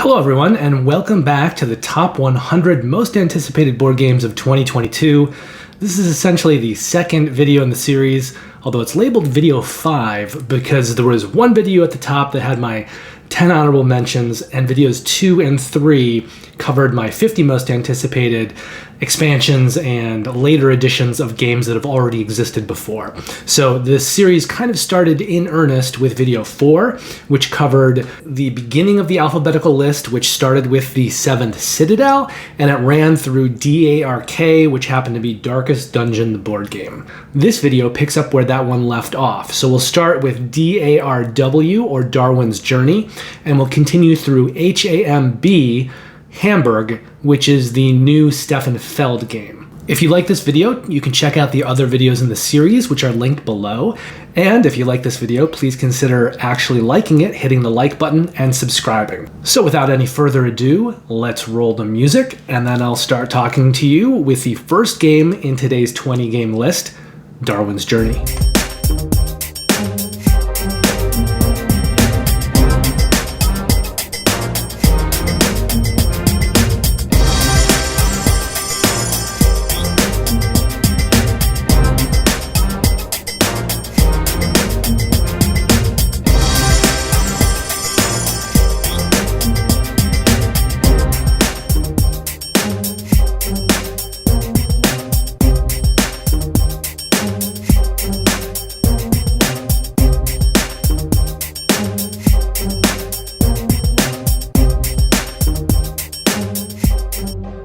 Hello everyone, and welcome back to the top 100 most anticipated board games of 2022. This is essentially the second video in the series, although it's labeled video 5 because there was one video at the top that had my 10 honorable mentions, and videos 2 and 3 covered my 50 most anticipated expansions and later editions of games that have already existed before. So this series kind of started in earnest with video 4, which covered the beginning of the alphabetical list, which started with the 7th Citadel, and it ran through D.E.I, which happened to be Darkest Dungeon, the board game. This video picks up where that one left off. So we'll start with D.A.R.W, or Darwin's Journey, and we'll continue through Hamb, Hamburg, which is the new Stefan Feld game. If you like this video, you can check out the other videos in the series, which are linked below. And if you like this video, please consider actually liking it, hitting the like button, and subscribing. So without any further ado, let's roll the music, and then I'll start talking to you with the first game in today's 20-game list, Darwin's Journey.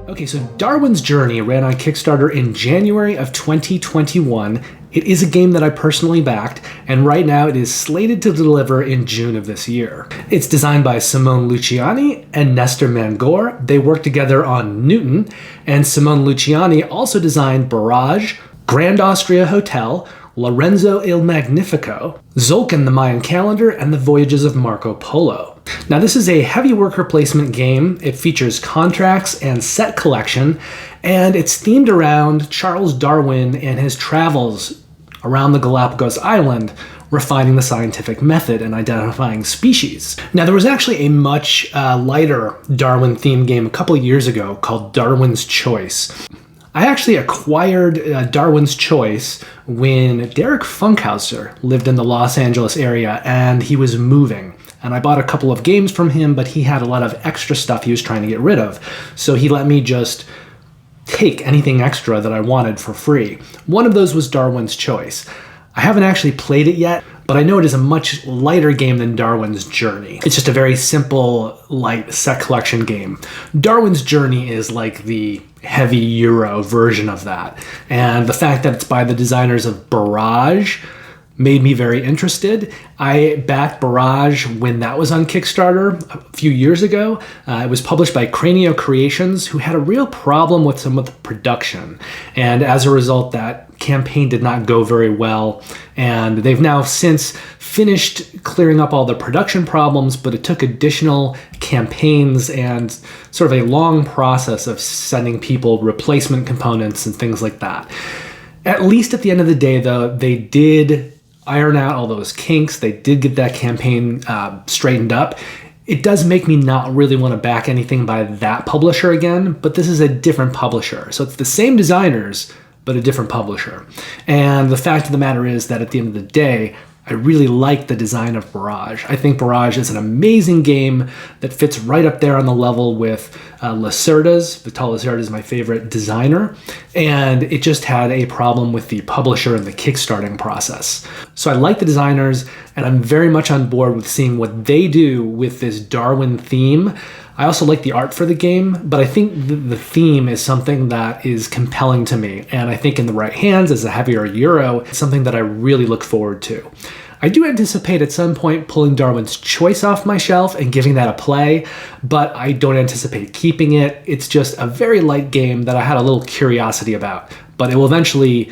Okay, so Darwin's Journey ran on Kickstarter in January of 2021. It is a game that I personally backed, and right now it is slated to deliver in June of this year. It's designed by Simone Luciani and Nestor Mangor. They worked together on Newton, and Simone Luciani also designed Barrage, Grand Austria Hotel, Lorenzo il Magnifico, Zolkin the Mayan Calendar, and the Voyages of Marco Polo. Now this is a heavy worker placement game. It features contracts and set collection, and it's themed around Charles Darwin and his travels around the Galapagos Island, refining the scientific method and identifying species. Now there was actually a much lighter Darwin themed game a couple years ago called Darwin's Choice. I actually acquired Darwin's Choice when Derek Funkhauser lived in the Los Angeles area and he was moving. And I bought a couple of games from him, but he had a lot of extra stuff he was trying to get rid of. So he let me just take anything extra that I wanted for free. One of those was Darwin's Choice. I haven't actually played it yet, but I know it is a much lighter game than Darwin's Journey. It's just a very simple, light set collection game. Darwin's Journey is like the heavy Euro version of that. And the fact that it's by the designers of Barrage made me very interested. I backed Barrage when that was on Kickstarter a few years ago. It was published by Cranio Creations, who had a real problem with some of the production. And as a result, that campaign did not go very well. And they've now since finished clearing up all the production problems, but it took additional campaigns and sort of a long process of sending people replacement components and things like that. At least at the end of the day, though, they did iron out all those kinks. They did get that campaign straightened up. It does make me not really want to back anything by that publisher again, but this is a different publisher. So it's the same designers, but a different publisher. And the fact of the matter is that at the end of the day, I really like the design of Barrage. I think Barrage is an amazing game that fits right up there on the level with Lacerda's. Vital Lacerda is my favorite designer, and it just had a problem with the publisher and the kickstarting process. So I like the designers, and I'm very much on board with seeing what they do with this Darwin theme. I also like the art for the game, but I think the theme is something that is compelling to me. And I think in the right hands, as a heavier Euro, it's something that I really look forward to. I do anticipate at some point pulling Darwin's Choice off my shelf and giving that a play, but I don't anticipate keeping it. It's just a very light game that I had a little curiosity about, but it will eventually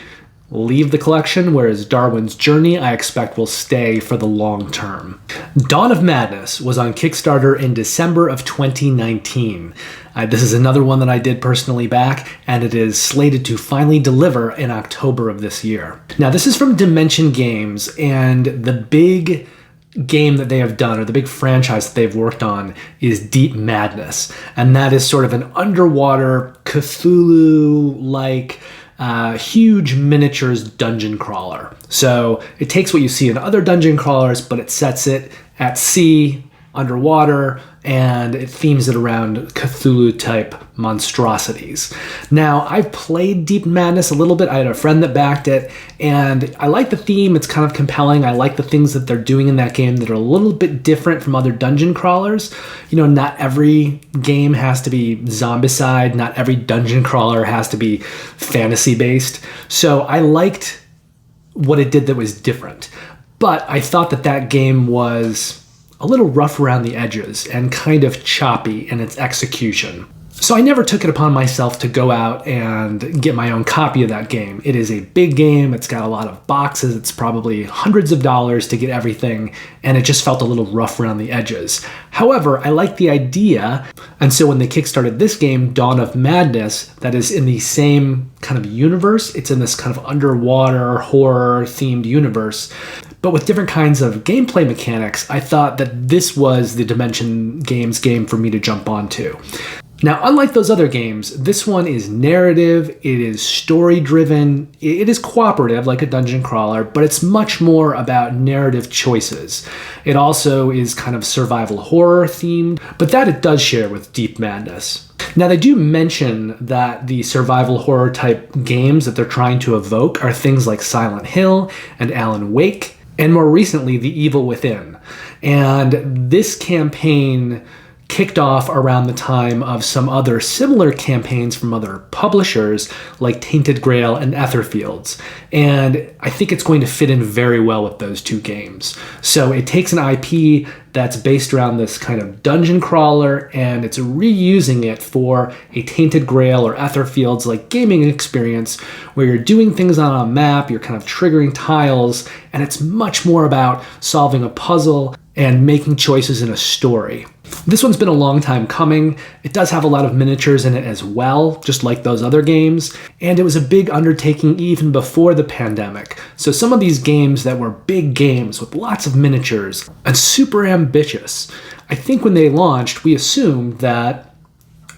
leave the collection, whereas Darwin's Journey I expect will stay for the long term. Dawn of Madness was on Kickstarter in December of 2019. This is another one that I did personally back, and it is slated to finally deliver in October of this year. Now, this is from Dimension Games, and the big game that they have done, or the big franchise that they've worked on, is Deep Madness. And that is sort of an underwater Cthulhu-like huge miniatures dungeon crawler. So it takes what you see in other dungeon crawlers, but it sets it at sea, underwater, and it themes it around Cthulhu-type monstrosities. Now, I've played Deep Madness a little bit. I had a friend that backed it, and I like the theme. It's kind of compelling. I like the things that they're doing in that game that are a little bit different from other dungeon crawlers. You know, not every game has to be zombicide. Not every dungeon crawler has to be fantasy-based. So I liked what it did that was different. But I thought that that game was a little rough around the edges and kind of choppy in its execution. So I never took it upon myself to go out and get my own copy of that game. It is a big game, it's got a lot of boxes, it's probably hundreds of dollars to get everything, and it just felt a little rough around the edges. However, I like the idea, and so when they kickstarted this game, Dawn of Madness, that is in the same kind of universe, it's in this kind of underwater horror-themed universe, but with different kinds of gameplay mechanics, I thought that this was the Dimension Games game for me to jump onto. Now, unlike those other games, this one is narrative, it is story-driven, it is cooperative like a dungeon crawler, but it's much more about narrative choices. It also is kind of survival horror themed, but that it does share with Deep Madness. Now, they do mention that the survival horror type games that they're trying to evoke are things like Silent Hill and Alan Wake, and more recently, The Evil Within. And this campaign kicked off around the time of some other similar campaigns from other publishers like Tainted Grail and Etherfields. And I think it's going to fit in very well with those two games. So it takes an IP that's based around this kind of dungeon crawler, and it's reusing it for a Tainted Grail or Etherfields like gaming experience where you're doing things on a map, you're kind of triggering tiles, and it's much more about solving a puzzle and making choices in a story. This one's been a long time coming. It does have a lot of miniatures in it as well, just like those other games, and it was a big undertaking even before the pandemic. So some of these games that were big games with lots of miniatures and super ambitious, I think when they launched, we assumed that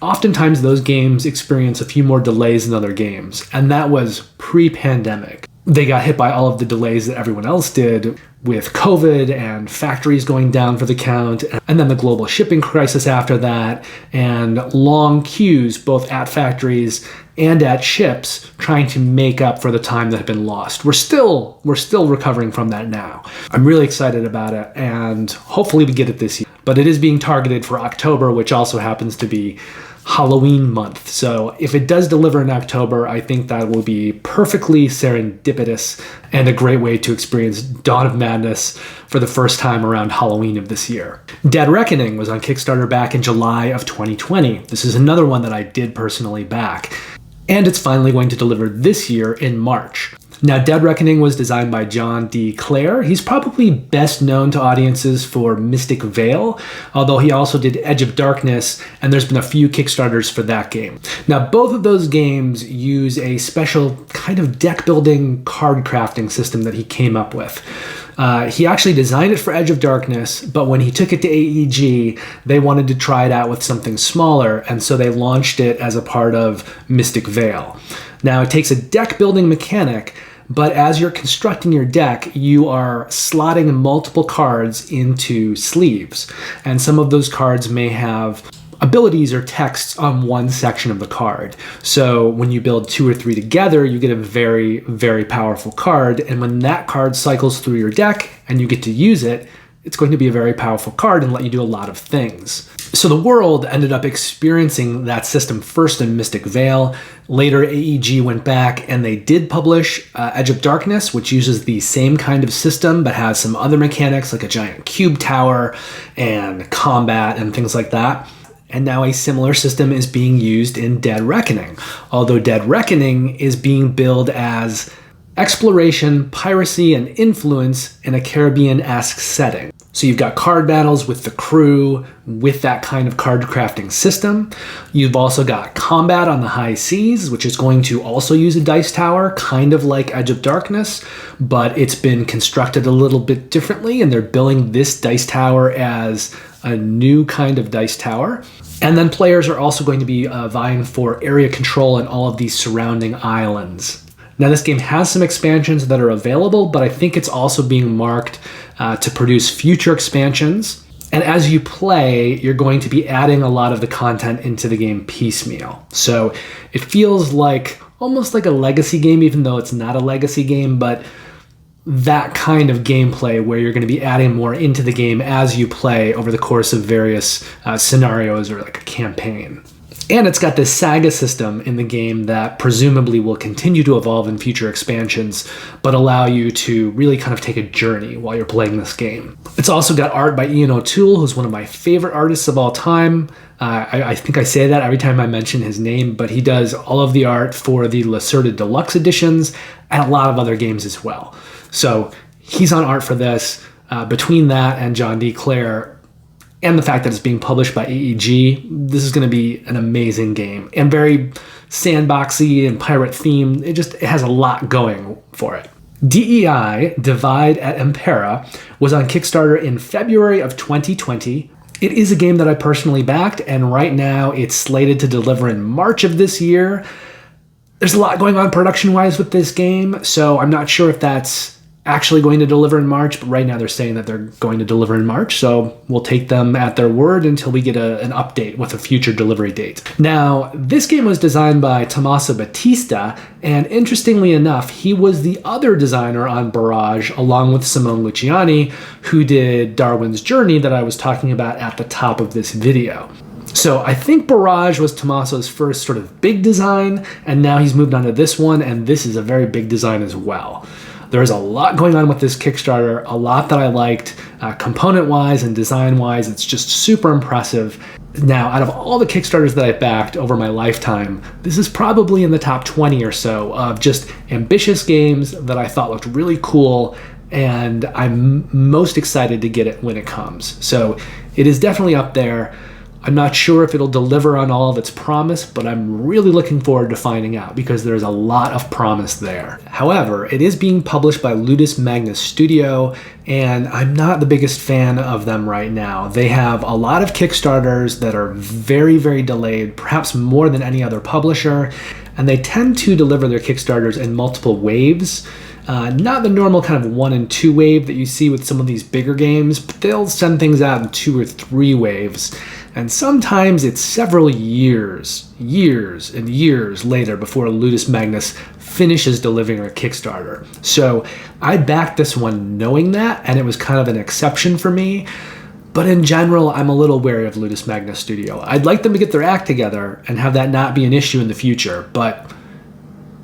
oftentimes those games experience a few more delays than other games, and that was pre-pandemic. They got hit by all of the delays that everyone else did with COVID and factories going down for the count, and then the global shipping crisis after that, and long queues both at factories and at ships trying to make up for the time that had been lost. We're still recovering from that now. I'm really excited about it, and hopefully we get it this year. But it is being targeted for October, which also happens to be Halloween month. So if it does deliver in October, I think that will be perfectly serendipitous and a great way to experience Dawn of Madness for the first time around Halloween of this year. Dead Reckoning was on Kickstarter back in July of 2020. This is another one that I did personally back, and it's finally going to deliver this year in March. Now, Dead Reckoning was designed by John D. Clare. He's probably best known to audiences for Mystic Vale, although he also did Edge of Darkness, and there's been a few Kickstarters for that game. Now, both of those games use a special kind of deck-building card crafting system that he came up with. He actually designed it for Edge of Darkness, but when he took it to AEG, they wanted to try it out with something smaller, and so they launched it as a part of Mystic Vale. Now, it takes a deck-building mechanic, but as you're constructing your deck, you are slotting multiple cards into sleeves. And some of those cards may have abilities or texts on one section of the card. So when you build 2 or 3 together, you get a very, very powerful card. And when that card cycles through your deck and you get to use it, it's going to be a very powerful card and let you do a lot of things. So the world ended up experiencing that system first in Mystic Vale. Later, AEG went back and they did publish Edge of Darkness, which uses the same kind of system but has some other mechanics like a giant cube tower and combat and things like that. And now a similar system is being used in Dead Reckoning, although Dead Reckoning is being billed as exploration, piracy, and influence in a Caribbean-esque setting. So you've got card battles with the crew with that kind of card crafting system. You've also got combat on the high seas, which is going to also use a dice tower, kind of like Edge of Darkness, but it's been constructed a little bit differently, and they're billing this dice tower as a new kind of dice tower. And then players are also going to be vying for area control in all of these surrounding islands. Now, this game has some expansions that are available, but I think it's also being marked to produce future expansions. And as you play, you're going to be adding a lot of the content into the game piecemeal. So it feels like almost like a legacy game, even though it's not a legacy game, but that kind of gameplay where you're going to be adding more into the game as you play over the course of various scenarios or like a campaign. And it's got this saga system in the game that presumably will continue to evolve in future expansions, but allow you to really kind of take a journey while you're playing this game. It's also got art by Ian O'Toole, who's one of my favorite artists of all time. I think I say that every time I mention his name, but he does all of the art for the Lacerda Deluxe editions and a lot of other games as well. So he's on art for this. Between that and John D. Clare, and the fact that it's being published by EEG, this is going to be an amazing game and very sandboxy and pirate themed. It has a lot going for it. D.E.I, Divide at Impera, was on Kickstarter in February of 2020. It is a game that I personally backed, and right now it's slated to deliver in March of this year. There's a lot going on production-wise with this game, so I'm not sure if that's actually going to deliver in March, but right now they're saying that they're going to deliver in March, so we'll take them at their word until we get an update with a future delivery date. Now, this game was designed by Tommaso Battista, and interestingly enough, he was the other designer on Barrage, along with Simone Luciani, who did Darwin's Journey that I was talking about at the top of this video. So I think Barrage was Tommaso's first sort of big design, and now he's moved on to this one, and this is a very big design as well. There's a lot going on with this Kickstarter, a lot that I liked, component-wise and design-wise. It's just super impressive. Now, out of all the Kickstarters that I've backed over my lifetime, this is probably in the top 20 or so of just ambitious games that I thought looked really cool, and I'm most excited to get it when it comes. So it is definitely up there. I'm not sure if it'll deliver on all of its promise, but I'm really looking forward to finding out because there's a lot of promise there. However, it is being published by Ludus Magnus Studio, and I'm not the biggest fan of them right now. They have a lot of Kickstarters that are very, very delayed, perhaps more than any other publisher, and they tend to deliver their Kickstarters in multiple waves. Not the normal kind of 1 and 2 wave that you see with some of these bigger games, but they'll send things out in 2 or 3 waves. And sometimes it's several years and years later before Ludus Magnus finishes delivering a Kickstarter. So I backed this one knowing that, and it was kind of an exception for me. But in general, I'm a little wary of Ludus Magnus Studio. I'd like them to get their act together and have that not be an issue in the future, but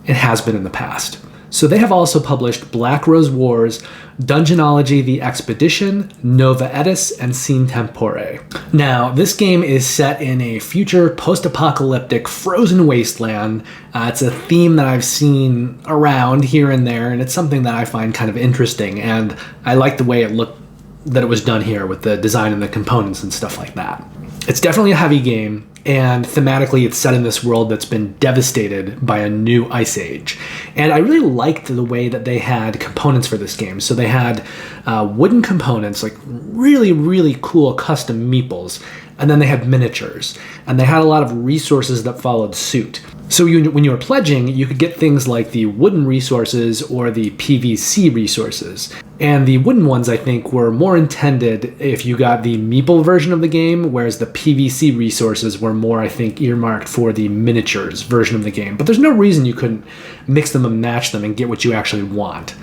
it has been in the past. So they have also published Black Rose Wars, Dungeonology The Expedition, Nova Edis, and Scene Tempore. Now, this game is set in a future post-apocalyptic frozen wasteland. It's a theme that I've seen around here and there, and it's something that I find kind of interesting, and I like the way it looked that it was done here with the design and the components and stuff like that. It's definitely a heavy game, and thematically it's set in this world that's been devastated by a new ice age. And I really liked the way that they had components for this game. So they had wooden components, like really, really cool custom meeples, and then they had miniatures, and they had a lot of resources that followed suit. So when you were pledging, you could get things like the wooden resources or the PVC resources. And the wooden ones, I think, were more intended if you got the meeple version of the game, whereas the PVC resources were more, I think, earmarked for the miniatures version of the game. But there's no reason you couldn't mix them and match them and get what you actually want.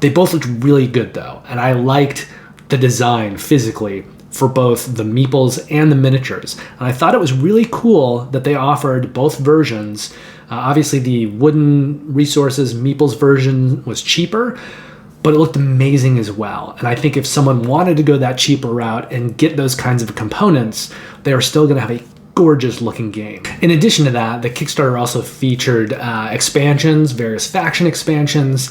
They both looked really good, though, and I liked the design physically for both the meeples and the miniatures. And I thought it was really cool that they offered both versions. Obviously, the wooden resources meeples version was cheaper, but it looked amazing as well. And I think if someone wanted to go that cheaper route and get those kinds of components, they are still going to have a gorgeous looking game. In addition to that, the Kickstarter also featured expansions, various faction expansions,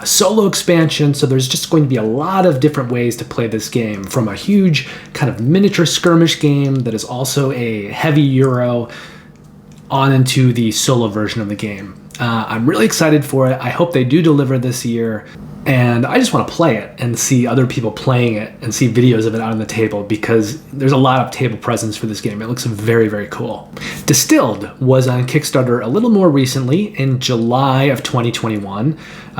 solo expansions, so there's just going to be a lot of different ways to play this game, from a huge kind of miniature skirmish game that is also a heavy Euro on into the solo version of the game. I'm really excited for it. I hope they do deliver this year. And I just want to play it and see other people playing it and see videos of it out on the table, because there's a lot of table presence for this game. It looks very, very cool. Distilled was on Kickstarter a little more recently in July of 2021.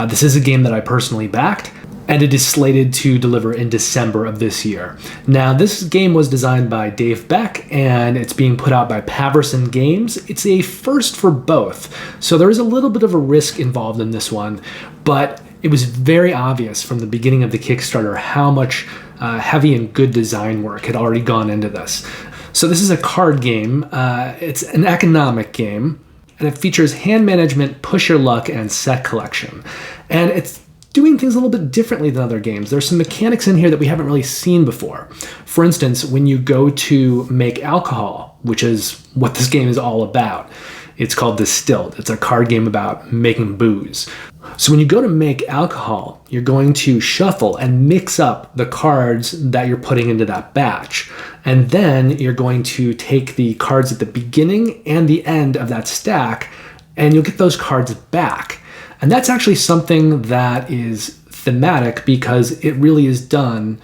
This is a game that I personally backed, and it is slated to deliver in December of this year. Now, this game was designed by Dave Beck, and it's being put out by Paverson Games. It's a first for both, so there is a little bit of a risk involved in this one, but it was very obvious from the beginning of the Kickstarter how much heavy and good design work had already gone into this. So this is a card game. It's an economic game, and it features hand management, push your luck, and set collection. And it's doing things a little bit differently than other games. There's some mechanics in here that we haven't really seen before. For instance, when you go to make alcohol, which is what this game is all about, it's called Distilled. It's a card game about making booze. So when you go to make alcohol, you're going to shuffle and mix up the cards that you're putting into that batch. And then you're going to take the cards at the beginning and the end of that stack, and you'll get those cards back. And that's actually something that is thematic, because it really is done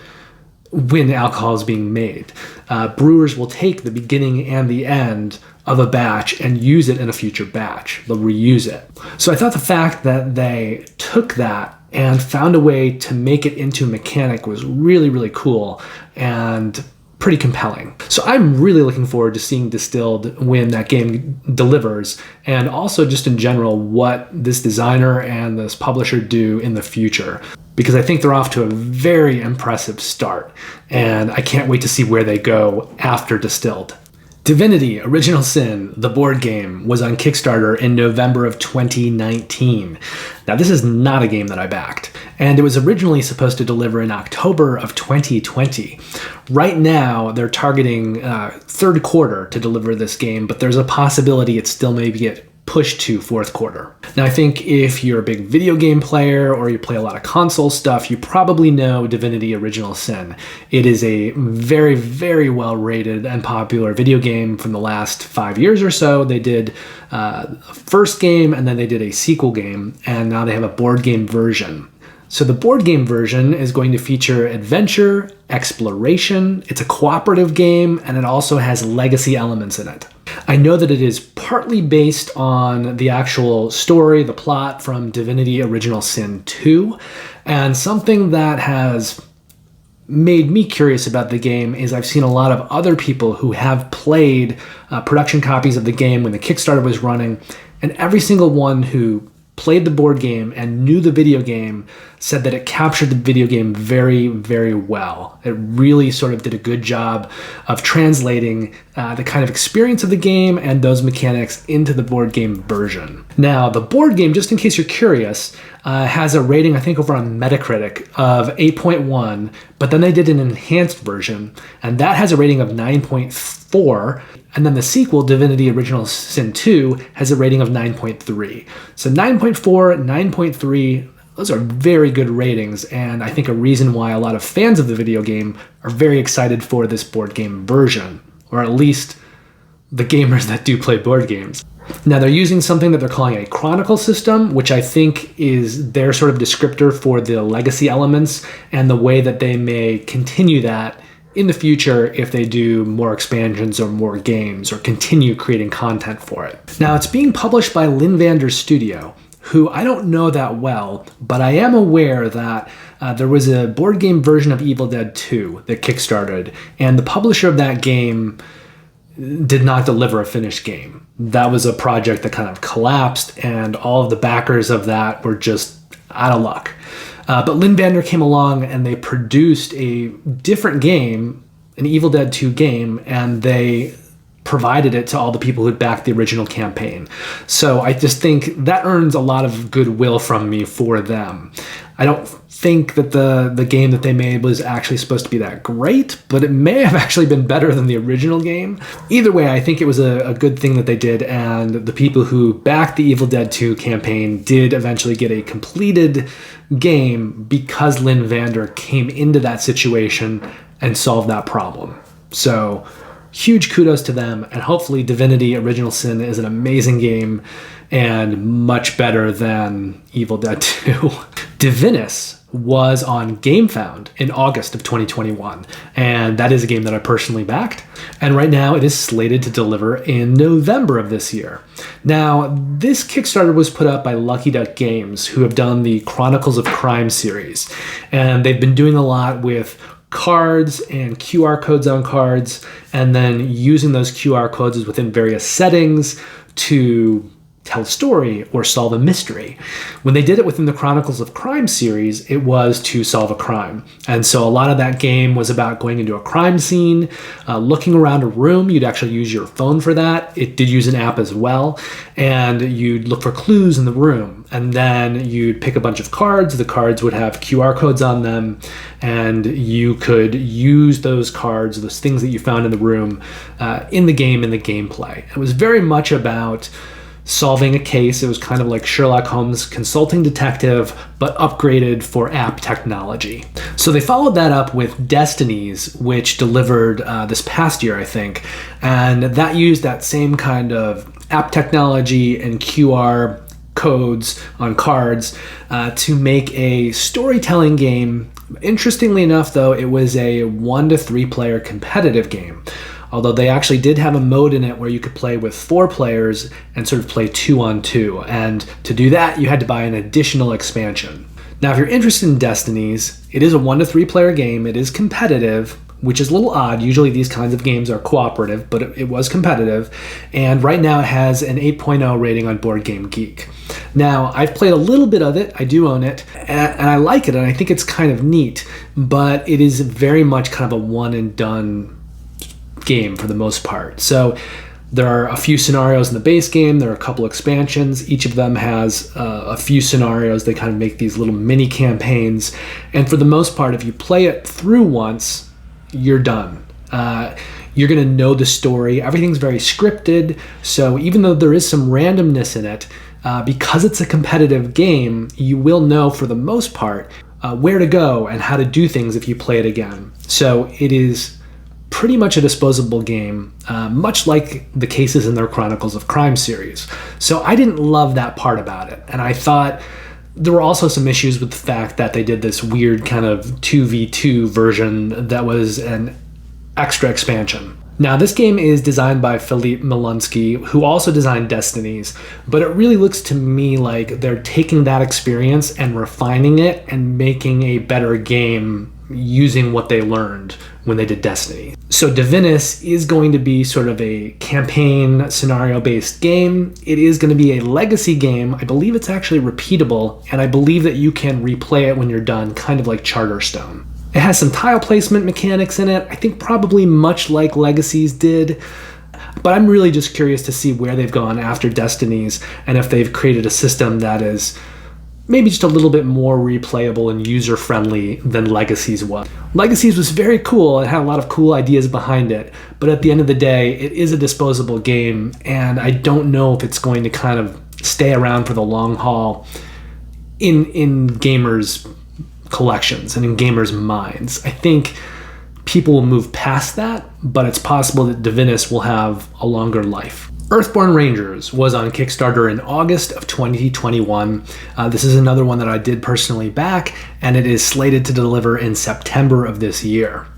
when alcohol is being made. Brewers will take the beginning and the end of a batch and use it in a future batch. They'll reuse it. So I thought the fact that they took that and found a way to make it into a mechanic was really, really cool and pretty compelling. So I'm really looking forward to seeing Distilled when that game delivers, and also just in general what this designer and this publisher do in the future, because I think they're off to a very impressive start, and I can't wait to see where they go after Distilled. Divinity: Original Sin, the board game, was on Kickstarter in November of 2019. Now, this is not a game that I backed, and it was originally supposed to deliver in October of 2020. Right now, they're targeting third quarter to deliver this game, but there's a possibility it still may get pushed to fourth quarter. Now, I think if you're a big video game player or you play a lot of console stuff, you probably know Divinity: Original Sin. It is a very, very well rated and popular video game from the last 5 years or so. They did a first game, and then they did a sequel game, and now they have a board game version. So the board game version is going to feature adventure, exploration, it's a cooperative game, and it also has legacy elements in it. I know that it is partly based on the actual story, the plot from Divinity: Original Sin 2, and something that has made me curious about the game is I've seen a lot of other people who have played production copies of the game when the Kickstarter was running, and every single one who played the board game and knew the video game said that it captured the video game very, very well. It really sort of did a good job of translating the kind of experience of the game and those mechanics into the board game version. Now, the board game, just in case you're curious, has a rating, I think, over on Metacritic of 8.1, but then they did an enhanced version, and that has a rating of 9.4, and then the sequel, Divinity: Original Sin 2, has a rating of 9.3. So 9.4, 9.3, those are very good ratings, and I think a reason why a lot of fans of the video game are very excited for this board game version, or at least the gamers that do play board games. Now, they're using something that they're calling a chronicle system, which I think is their sort of descriptor for the legacy elements and the way that they may continue that in the future if they do more expansions or more games or continue creating content for it. Now, it's being published by Linvander's Studio, who I don't know that well, but I am aware that there was a board game version of Evil Dead 2 that kickstarted, and the publisher of that game did not deliver a finished game. That was a project that kind of collapsed, and all of the backers of that were just out of luck. But Linvander came along and they produced a different game, an Evil Dead 2 game, and they provided it to all the people who'd backed the original campaign. So I just think that earns a lot of goodwill from me for them. I don't think that the game that they made was actually supposed to be that great, but it may have actually been better than the original game. Either way, I think it was a good thing that they did, and the people who backed the Evil Dead 2 campaign did eventually get a completed game because Lynn Vander came into that situation and solved that problem. So huge kudos to them, and hopefully Divinity Original Sin is an amazing game and much better than Evil Dead 2. Divinus was on GameFound in August of 2021, and that is a game that I personally backed, and right now it is slated to deliver in November of this year. Now, this Kickstarter was put up by Lucky Duck Games, who have done the Chronicles of Crime series, and they've been doing a lot with cards and QR codes on cards, and then using those QR codes within various settings to tell a story or solve a mystery. When they did it within the Chronicles of Crime series, it was to solve a crime. And so a lot of that game was about going into a crime scene, looking around a room. You'd actually use your phone for that. It did use an app as well. And you'd look for clues in the room. And then you'd pick a bunch of cards. The cards would have QR codes on them. And you could use those cards, those things that you found in the room, in the game, in the gameplay. It was very much about solving a case. It was kind of like Sherlock Holmes consulting detective, but upgraded for app technology. So they followed that up with Destinies, which delivered this past year, I think. And that used that same kind of app technology and QR codes on cards to make a storytelling game. Interestingly enough, though, it was a 1 to 3 player competitive game. Although they actually did have a mode in it where you could play with 4 players and sort of play 2-on-2. And to do that, you had to buy an additional expansion. Now, if you're interested in Destinies, it is a 1 to 3 player game. It is competitive, which is a little odd. Usually these kinds of games are cooperative, but it was competitive. And right now it has an 8.0 rating on Board Game Geek. Now, I've played a little bit of it. I do own it, and I like it, and I think it's kind of neat, but it is very much kind of a one and done game for the most part. So there are a few scenarios in the base game. There are a couple expansions. Each of them has a few scenarios. They kind of make these little mini campaigns. And for the most part, if you play it through once, you're done. You're going to know the story. Everything's very scripted. So even though there is some randomness in it, because it's a competitive game, you will know for the most part where to go and how to do things if you play it again. So it is pretty much a disposable game, much like the cases in their Chronicles of Crime series. So I didn't love that part about it. And I thought there were also some issues with the fact that they did this weird kind of 2v2 version that was an extra expansion. Now, this game is designed by Philippe Milunsky, who also designed Destinies, but it really looks to me like they're taking that experience and refining it and making a better game using what they learned when they did Destiny. So Divinus is going to be sort of a campaign scenario-based game. It is going to be a legacy game. I believe it's actually repeatable, and I believe that you can replay it when you're done, kind of like Charterstone. It has some tile placement mechanics in it, I think probably much like Legacies did, but I'm really just curious to see where they've gone after Destinies and if they've created a system that is maybe just a little bit more replayable and user-friendly than Legacies was. Legacies was very cool. It had a lot of cool ideas behind it, but at the end of the day, it is a disposable game, and I don't know if it's going to kind of stay around for the long haul in gamers' collections and in gamers' minds. I think people will move past that, but it's possible that Divinus will have a longer life. Earthborne Rangers was on Kickstarter in August of 2021. This is another one that I did personally back, and it is slated to deliver in September of this year.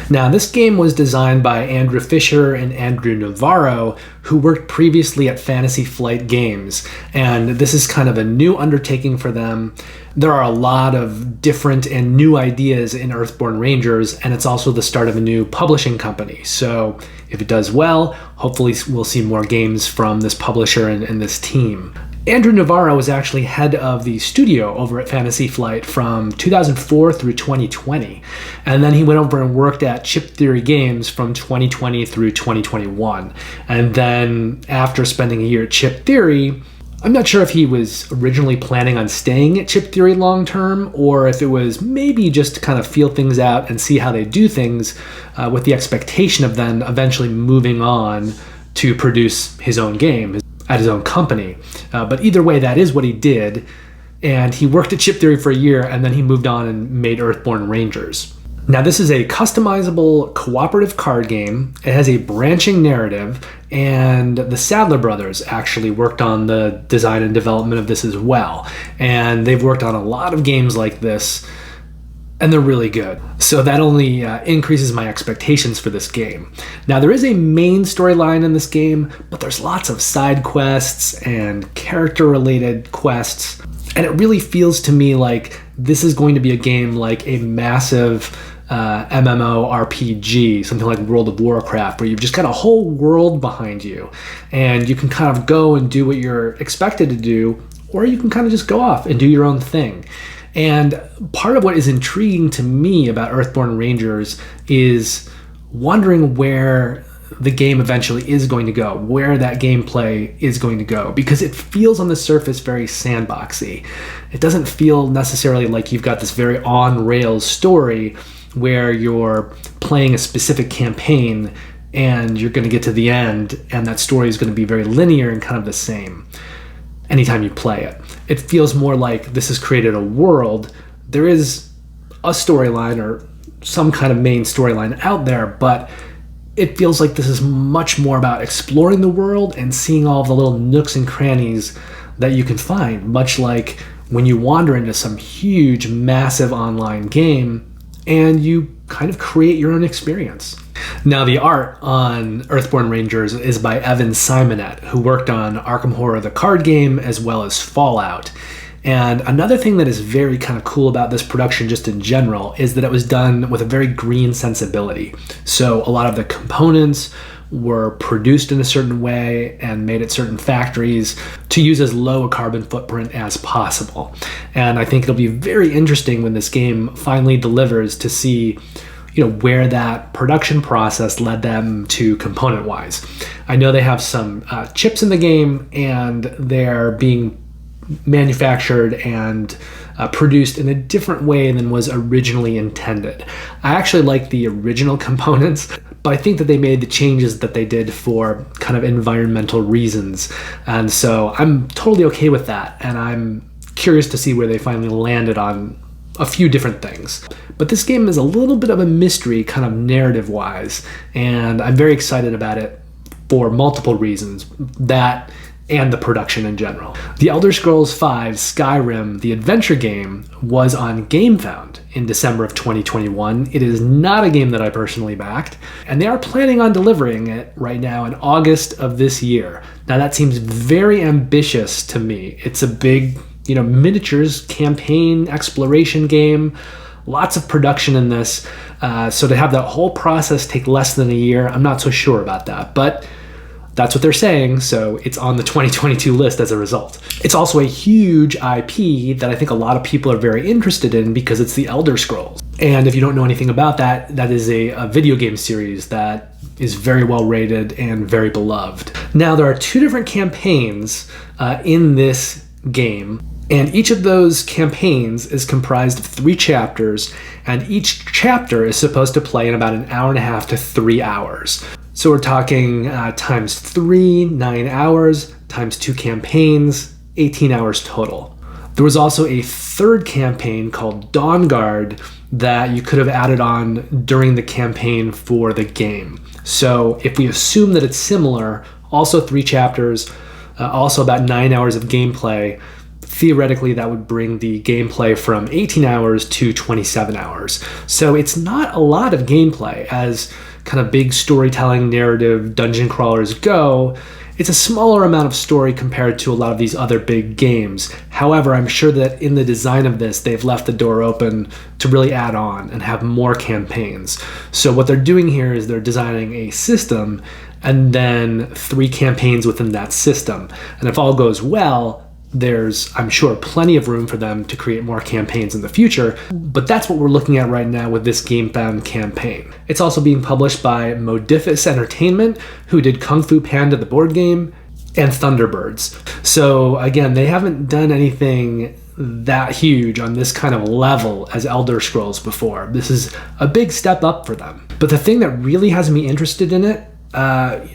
Now, this game was designed by Andrew Fisher and Andrew Navarro, who worked previously at Fantasy Flight Games, and this is kind of a new undertaking for them. There are a lot of different and new ideas in Earthborne Rangers, and it's also the start of a new publishing company. So if it does well, hopefully we'll see more games from this publisher and this team. Andrew Navarro was actually head of the studio over at Fantasy Flight from 2004 through 2020. And then he went over and worked at Chip Theory Games from 2020 through 2021. And then after spending a year at Chip Theory, I'm not sure if he was originally planning on staying at Chip Theory long term, or if it was maybe just to kind of feel things out and see how they do things, with the expectation of then eventually moving on to produce his own game at his own company. But either way, that is what he did. And he worked at Chip Theory for a year, and then he moved on and made Earthborne Rangers. Now, this is a customizable cooperative card game. It has a branching narrative, and the Sadler brothers actually worked on the design and development of this as well. And they've worked on a lot of games like this, and they're really good. So that only increases my expectations for this game. Now, there is a main storyline in this game, but there's lots of side quests and character-related quests, and it really feels to me like this is going to be a game like a massive MMORPG, something like World of Warcraft, where you've just got a whole world behind you, and you can kind of go and do what you're expected to do, or you can kind of just go off and do your own thing. And part of what is intriguing to me about Earthborne Rangers is wondering where the game eventually is going to go, where that gameplay is going to go, because it feels on the surface very sandboxy. It doesn't feel necessarily like you've got this very on-rails story where you're playing a specific campaign and you're going to get to the end and that story is going to be very linear and kind of the same anytime you play it. It feels more like this has created a world. There is a storyline or some kind of main storyline out there, but it feels like this is much more about exploring the world and seeing all the little nooks and crannies that you can find, much like when you wander into some huge, massive online game and you kind of create your own experience. Now, the art on Earthborne Rangers is by Evan Simonet, who worked on Arkham Horror the card game as well as Fallout. And another thing that is very kind of cool about this production just in general is that it was done with a very green sensibility. So a lot of the components were produced in a certain way and made at certain factories to use as low a carbon footprint as possible. And I think it'll be very interesting when this game finally delivers to see, where that production process led them to component-wise. I know they have some chips in the game, and they're being manufactured and produced in a different way than was originally intended. I actually like the original components, but I think that they made the changes that they did for kind of environmental reasons. And so I'm totally okay with that, and I'm curious to see where they finally landed on a few different things. But this game is a little bit of a mystery, kind of narrative-wise, and I'm very excited about it for multiple reasons. That and the production in general. The Elder Scrolls V Skyrim, the adventure game, was on GameFound in December of 2021. It is not a game that I personally backed, and they are planning on delivering it right now in August of this year. Now, that seems very ambitious to me. It's a big, miniatures campaign exploration game, lots of production in this. So to have that whole process take less than a year, I'm not so sure about that, but that's what they're saying, so it's on the 2022 list as a result. It's also a huge IP that I think a lot of people are very interested in because it's the Elder Scrolls. And if you don't know anything about that, that is a video game series that is very well rated and very beloved. Now, there are two different campaigns in this game, and each of those campaigns is comprised of 3 chapters, and each chapter is supposed to play in about an hour and a half to 3 hours. So we're talking times 3, 9 hours, times 2 campaigns, 18 hours total. There was also a third campaign called Dawn Guard that you could have added on during the campaign for the game. So if we assume that it's similar, also 3 chapters, also about 9 hours of gameplay, theoretically that would bring the gameplay from 18 hours to 27 hours. So it's not a lot of gameplay as kind of big storytelling, narrative, dungeon crawlers go. It's a smaller amount of story compared to a lot of these other big games. However, I'm sure that in the design of this, they've left the door open to really add on and have more campaigns. So what they're doing here is they're designing a system and then 3 campaigns within that system. And if all goes well, There's, I'm sure, plenty of room for them to create more campaigns in the future, but that's what we're looking at right now with this GameFound campaign. It's also being published by Modifus Entertainment, who did Kung Fu Panda the board game, and Thunderbirds. So again, they haven't done anything that huge on this kind of level as Elder Scrolls before. This is a big step up for them. But the thing that really has me interested in it,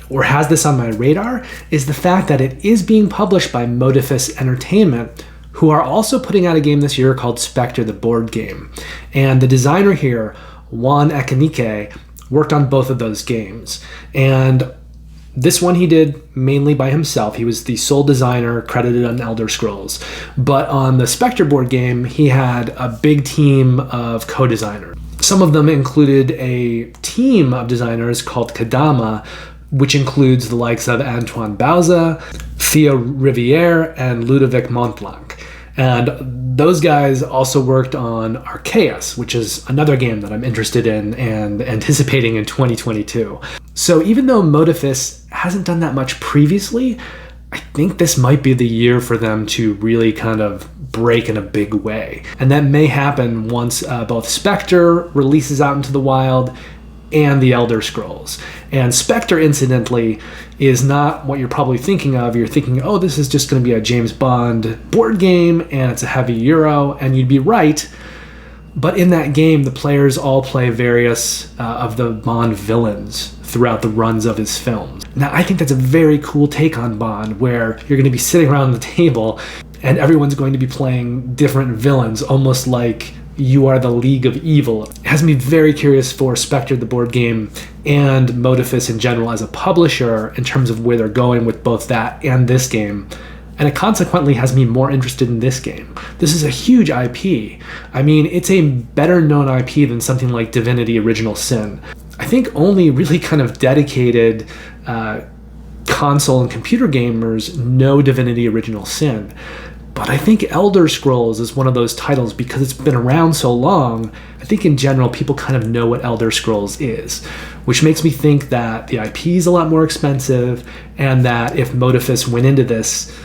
or has this on my radar, is the fact that it is being published by Modifus Entertainment, who are also putting out a game this year called Spectre the board game. And the designer here, Juan Ekanike, worked on both of those games. And this one he did mainly by himself. He was the sole designer credited on Elder Scrolls. But on the Spectre board game, he had a big team of co-designers. Some of them included a team of designers called Kadama, which includes the likes of Antoine Bauza, Theo Riviere, and Ludovic Montblanc. And those guys also worked on Arceus, which is another game that I'm interested in and anticipating in 2022. So even though Modifus hasn't done that much previously, I think this might be the year for them to really kind of break in a big way. And that may happen once both Spectre releases out into the wild and the Elder Scrolls. And Spectre, incidentally, is not what you're probably thinking of. You're thinking, oh, this is just going to be a James Bond board game and it's a heavy Euro, and you'd be right. But in that game, the players all play various of the Bond villains throughout the runs of his films. Now, I think that's a very cool take on Bond, where you're going to be sitting around the table and everyone's going to be playing different villains, almost like you are the League of Evil. It has me very curious for Spectre the board game and Modifus in general as a publisher in terms of where they're going with both that and this game. And it consequently has me more interested in this game. This is a huge IP. I mean, it's a better known IP than something like Divinity Original Sin. I think only really kind of dedicated console and computer gamers know Divinity Original Sin. But I think Elder Scrolls is one of those titles, because it's been around so long, I think in general people kind of know what Elder Scrolls is, which makes me think that the IP is a lot more expensive, and that if Modifus went into this,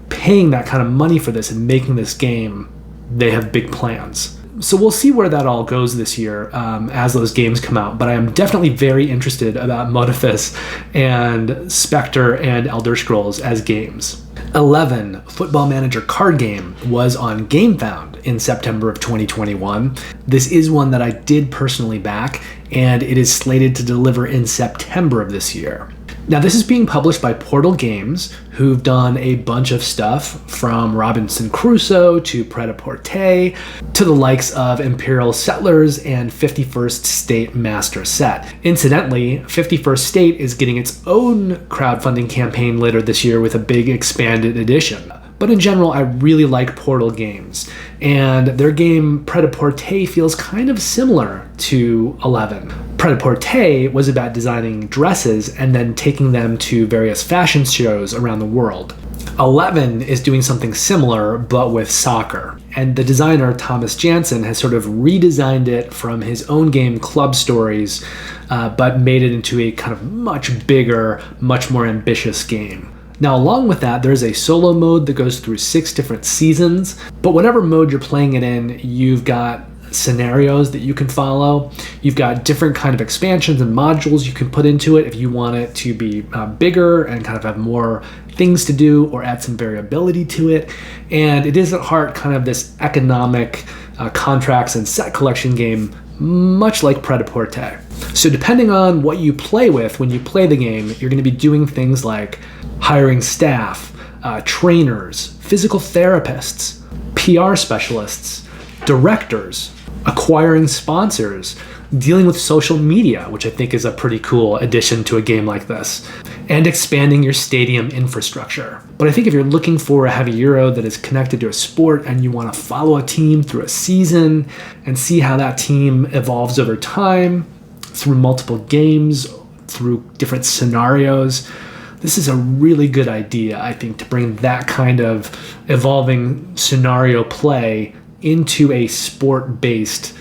paying that kind of money for this and making this game, they have big plans. So we'll see where that all goes this year as those games come out. But I am definitely very interested about Modifus and Spectre and Elder Scrolls as games. 11, Football Manager card game, was on GameFound in September of 2021. This is one that I did personally back, and it is slated to deliver in September of this year. Now, this is being published by Portal Games, who've done a bunch of stuff from Robinson Crusoe to Pret-a-Porter to the likes of Imperial Settlers and 51st State Master Set. Incidentally, 51st State is getting its own crowdfunding campaign later this year with a big expanded edition. But in general, I really like Portal Games, and their game Pret-a-Porter feels kind of similar to 11. Pret-a-Porter was about designing dresses and then taking them to various fashion shows around the world. 11 is doing something similar, but with soccer. And the designer, Thomas Jansen, has sort of redesigned it from his own game Club Stories, but made it into a kind of much bigger, much more ambitious game. Now, along with that, there's a solo mode that goes through 6 different seasons, but whatever mode you're playing it in, you've got scenarios that you can follow. You've got different kind of expansions and modules you can put into it if you want it to be bigger and kind of have more things to do or add some variability to it. And it is at heart kind of this economic contracts and set collection game, much like Pret-a-Porter. So depending on what you play with when you play the game, you're going to be doing things like hiring staff, trainers, physical therapists, PR specialists, directors, acquiring sponsors, dealing with social media, which I think is a pretty cool addition to a game like this, and expanding your stadium infrastructure. But I think if you're looking for a heavy Euro that is connected to a sport and you want to follow a team through a season and see how that team evolves over time, through multiple games, through different scenarios, this is a really good idea, I think, to bring that kind of evolving scenario play into a sport-based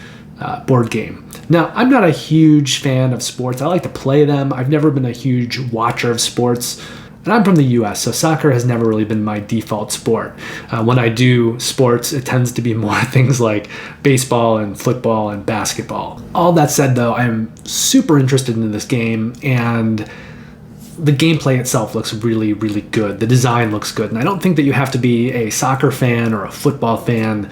board game. Now, I'm not a huge fan of sports. I like to play them. I've never been a huge watcher of sports. And I'm from the US, so soccer has never really been my default sport. When I do sports, it tends to be more things like baseball and football and basketball. All that said, though, I'm super interested in this game, and the gameplay itself looks really, really good. The design looks good, and I don't think that you have to be a soccer fan or a football fan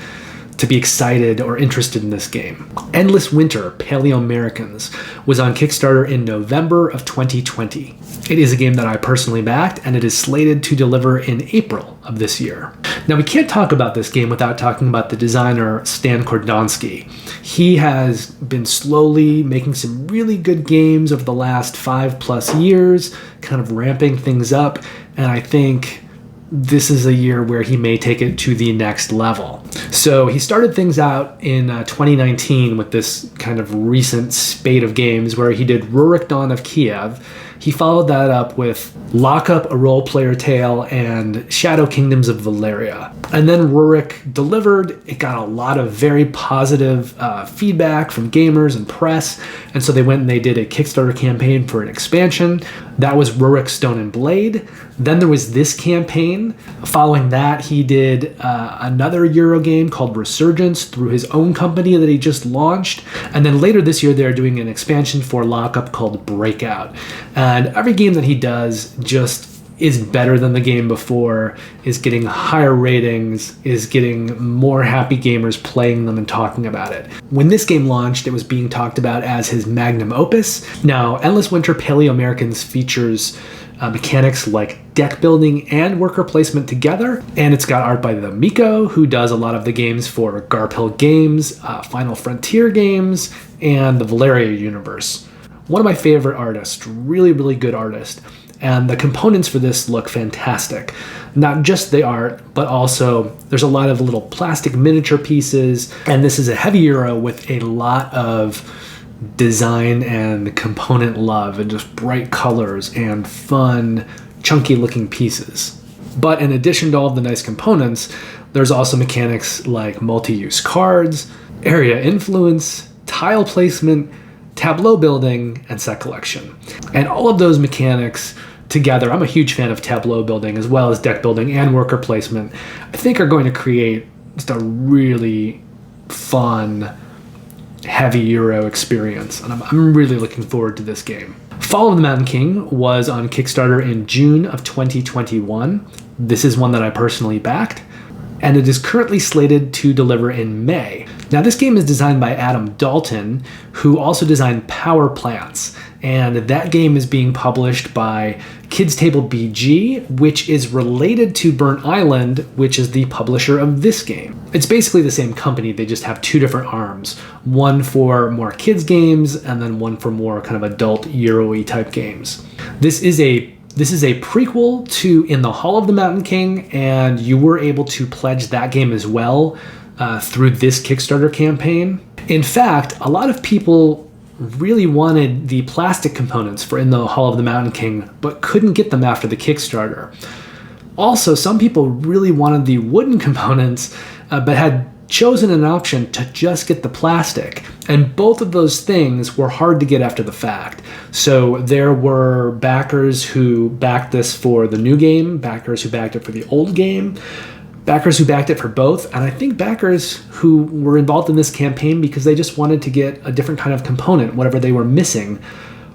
to be excited or interested in this game. Endless Winter, Paleoamericans, was on Kickstarter in November of 2020. It is a game that I personally backed, and it is slated to deliver in April of this year. Now, we can't talk about this game without talking about the designer, Stan Kordonski. He has been slowly making some really good games over the last 5+ years, kind of ramping things up, and I think this is a year where he may take it to the next level. So he started things out in 2019 with this kind of recent spate of games where he did Rurik Dawn of Kiev. He followed that up with Lockup, a role-player tale, and Shadow Kingdoms of Valeria. And then Rurik delivered. It got a lot of very positive feedback from gamers and press, and so they went and they did a Kickstarter campaign for an expansion. That was Rurik Stone and Blade. Then there was this campaign. Following that, he did another Euro game called Resurgence through his own company that he just launched. And then later this year, they're doing an expansion for Lockup called Breakout. And every game that he does just is better than the game before, is getting higher ratings, is getting more happy gamers playing them and talking about it. When this game launched, it was being talked about as his magnum opus. Now, Endless Winter Paleoamericans features mechanics like deck building and worker placement together, and it's got art by the Miko, who does a lot of the games for Garphill Games, Final Frontier Games, and the Valeria universe. One of my favorite artists, really, really good artist, and the components for this look fantastic. Not just the art, but also there's a lot of little plastic miniature pieces, and this is a heavy Euro with a lot of design and component love and just bright colors and fun, chunky looking pieces. But in addition to all of the nice components, there's also mechanics like multi-use cards, area influence, tile placement, tableau building, and set collection. And all of those mechanics together, I'm a huge fan of tableau building as well as deck building and worker placement, I think are going to create just a really fun, heavy Euro experience, and I'm really looking forward to this game. Fall of the Mountain King was on Kickstarter in June of 2021. This is one that I personally backed, and it is currently slated to deliver in May. Now, this game is designed by Adam Dalton, who also designed Power Plants, and that game is being published by Kids Table BG, which is related to Burnt Island, which is the publisher of this game. It's basically the same company, they just have two different arms, one for more kids games and then one for more kind of adult Euro-y type games. This is a prequel to In the Hall of the Mountain King, and you were able to pledge that game as well through this Kickstarter campaign. In fact, a lot of people really wanted the plastic components for In the Hall of the Mountain King, but couldn't get them after the Kickstarter. Also, some people really wanted the wooden components, but had chosen an option to just get the plastic. And both of those things were hard to get after the fact. So there were backers who backed this for the new game, backers who backed it for the old game, backers who backed it for both, and I think backers who were involved in this campaign because they just wanted to get a different kind of component, whatever they were missing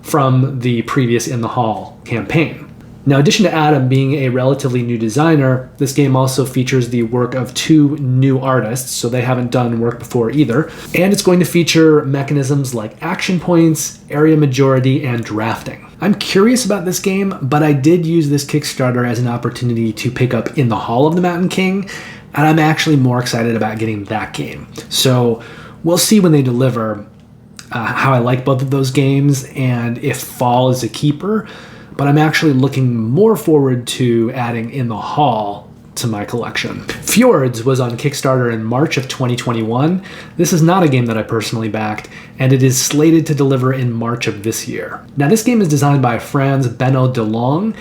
from the previous In the Hall campaign. Now, in addition to Adam being a relatively new designer, this game also features the work of two new artists, so they haven't done work before either, and it's going to feature mechanisms like action points, area majority, and drafting. I'm curious about this game, but I did use this Kickstarter as an opportunity to pick up In the Hall of the Mountain King, and I'm actually more excited about getting that game. So we'll see when they deliver how I like both of those games and if Fall is a keeper, but I'm actually looking more forward to adding In the Hall to my collection. Fjords was on Kickstarter in March of 2021. This is not a game that I personally backed, and it is slated to deliver in March of this year. Now, this game is designed by Frans Benno de Long.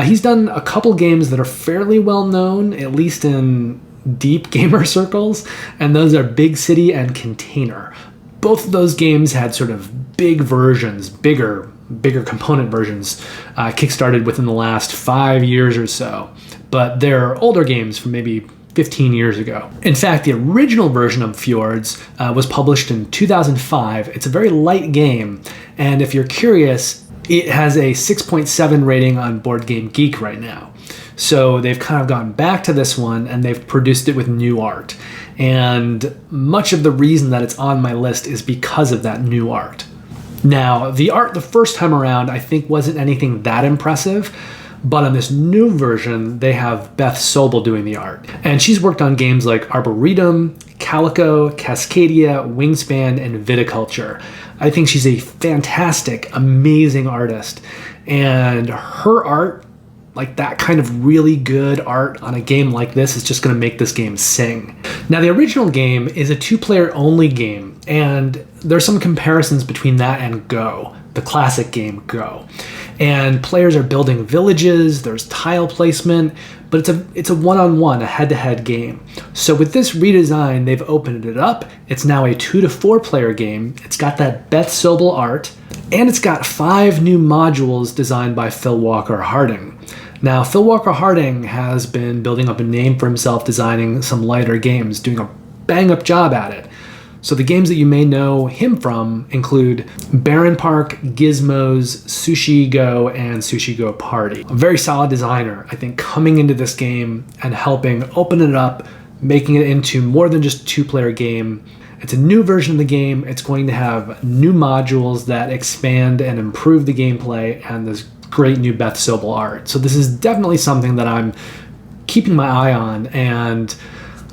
He's done a couple games that are fairly well known, at least in deep gamer circles, and those are Big City and Container. Both of those games had sort of big versions, bigger bigger component versions, kickstarted within the last 5 years or so. But they're older games from maybe 15 years ago. In fact, the original version of Fjords was published in 2005. It's a very light game, and if you're curious, it has a 6.7 rating on Board Game Geek right now. So they've kind of gone back to this one, and they've produced it with new art. And much of the reason that it's on my list is because of that new art. Now, the art the first time around I think wasn't anything that impressive, but on this new version, they have Beth Sobel doing the art. And she's worked on games like Arboretum, Calico, Cascadia, Wingspan, and Viticulture. I think she's a fantastic, amazing artist. And her art, like that kind of really good art on a game like this, is just going to make this game sing. Now, the original game is a 2-player only game, and there's some comparisons between that and Go, the classic game Go. And players are building villages, there's tile placement, but it's a one-on-one, a head-to-head game. So with this redesign, they've opened it up. It's now a 2 to 4 player game. It's got that Beth Sobel art, and it's got 5 new modules designed by Phil Walker Harding. Now, Phil Walker Harding has been building up a name for himself designing some lighter games, doing a bang-up job at it. So the games that you may know him from include Baron Park, Gizmos, Sushi Go, and Sushi Go Party. A very solid designer, I think, coming into this game and helping open it up, making it into more than just a 2-player game. It's a new version of the game. It's going to have new modules that expand and improve the gameplay, and this great new Beth Sobel art. So this is definitely something that I'm keeping my eye on, and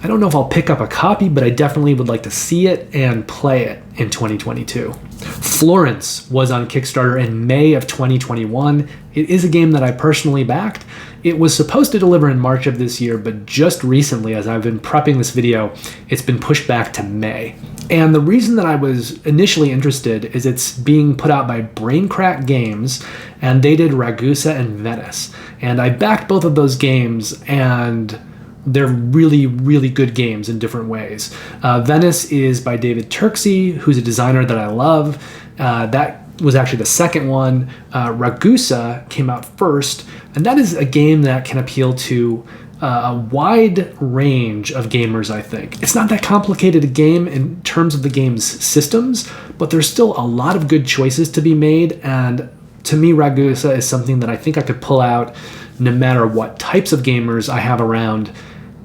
I don't know if I'll pick up a copy, but I definitely would like to see it and play it in 2022. Florence was on Kickstarter in May of 2021. It is a game that I personally backed. It was supposed to deliver in March of this year, but just recently, as I've been prepping this video, it's been pushed back to May. And the reason that I was initially interested is it's being put out by Braincrack Games, and they did Ragusa and Venice. And I backed both of those games, and they're really, really good games in different ways. Venice is by David Turksey, who's a designer that I love. That was actually the second one. Ragusa came out first, and that is a game that can appeal to a wide range of gamers, I think. It's not that complicated a game in terms of the game's systems, but there's still a lot of good choices to be made, and to me, Ragusa is something that I think I could pull out no matter what types of gamers I have around,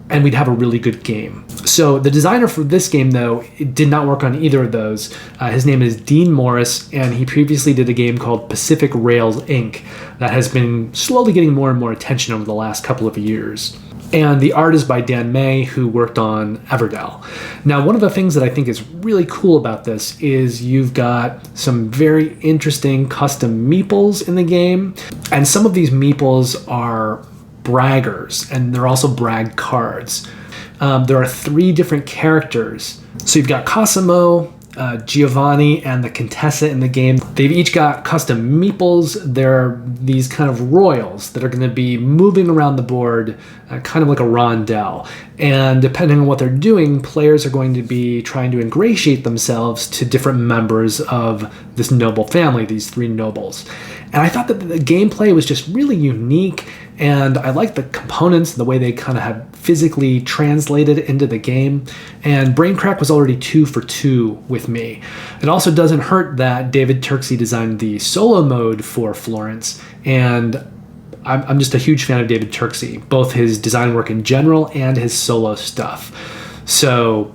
and we'd have a really good game. So the designer for this game, though, it did not work on either of those. His name is Dean Morris, and he previously did a game called Pacific Rails Inc. that has been slowly getting more and more attention over the last couple of years. And the art is by Dan May, who worked on Everdell. Now, one of the things that I think is really cool about this is you've got some very interesting custom meeples in the game. And some of these meeples are braggers, and they're also brag cards. There are 3 different characters. So you've got Cosimo, Giovanni, and the Contessa in the game. They've each got custom meeples. They're these kind of royals that are going to be moving around the board, kind of like a rondel. And depending on what they're doing, players are going to be trying to ingratiate themselves to different members of this noble family, these 3 nobles. And I thought that the gameplay was just really unique, and I liked the components, the way they kind of had physically translated into the game. And Braincrack was already 2 for 2 with me. It also doesn't hurt that David Turksey designed the solo mode for Florence, and I'm just a huge fan of David Turksey, both his design work in general and his solo stuff. So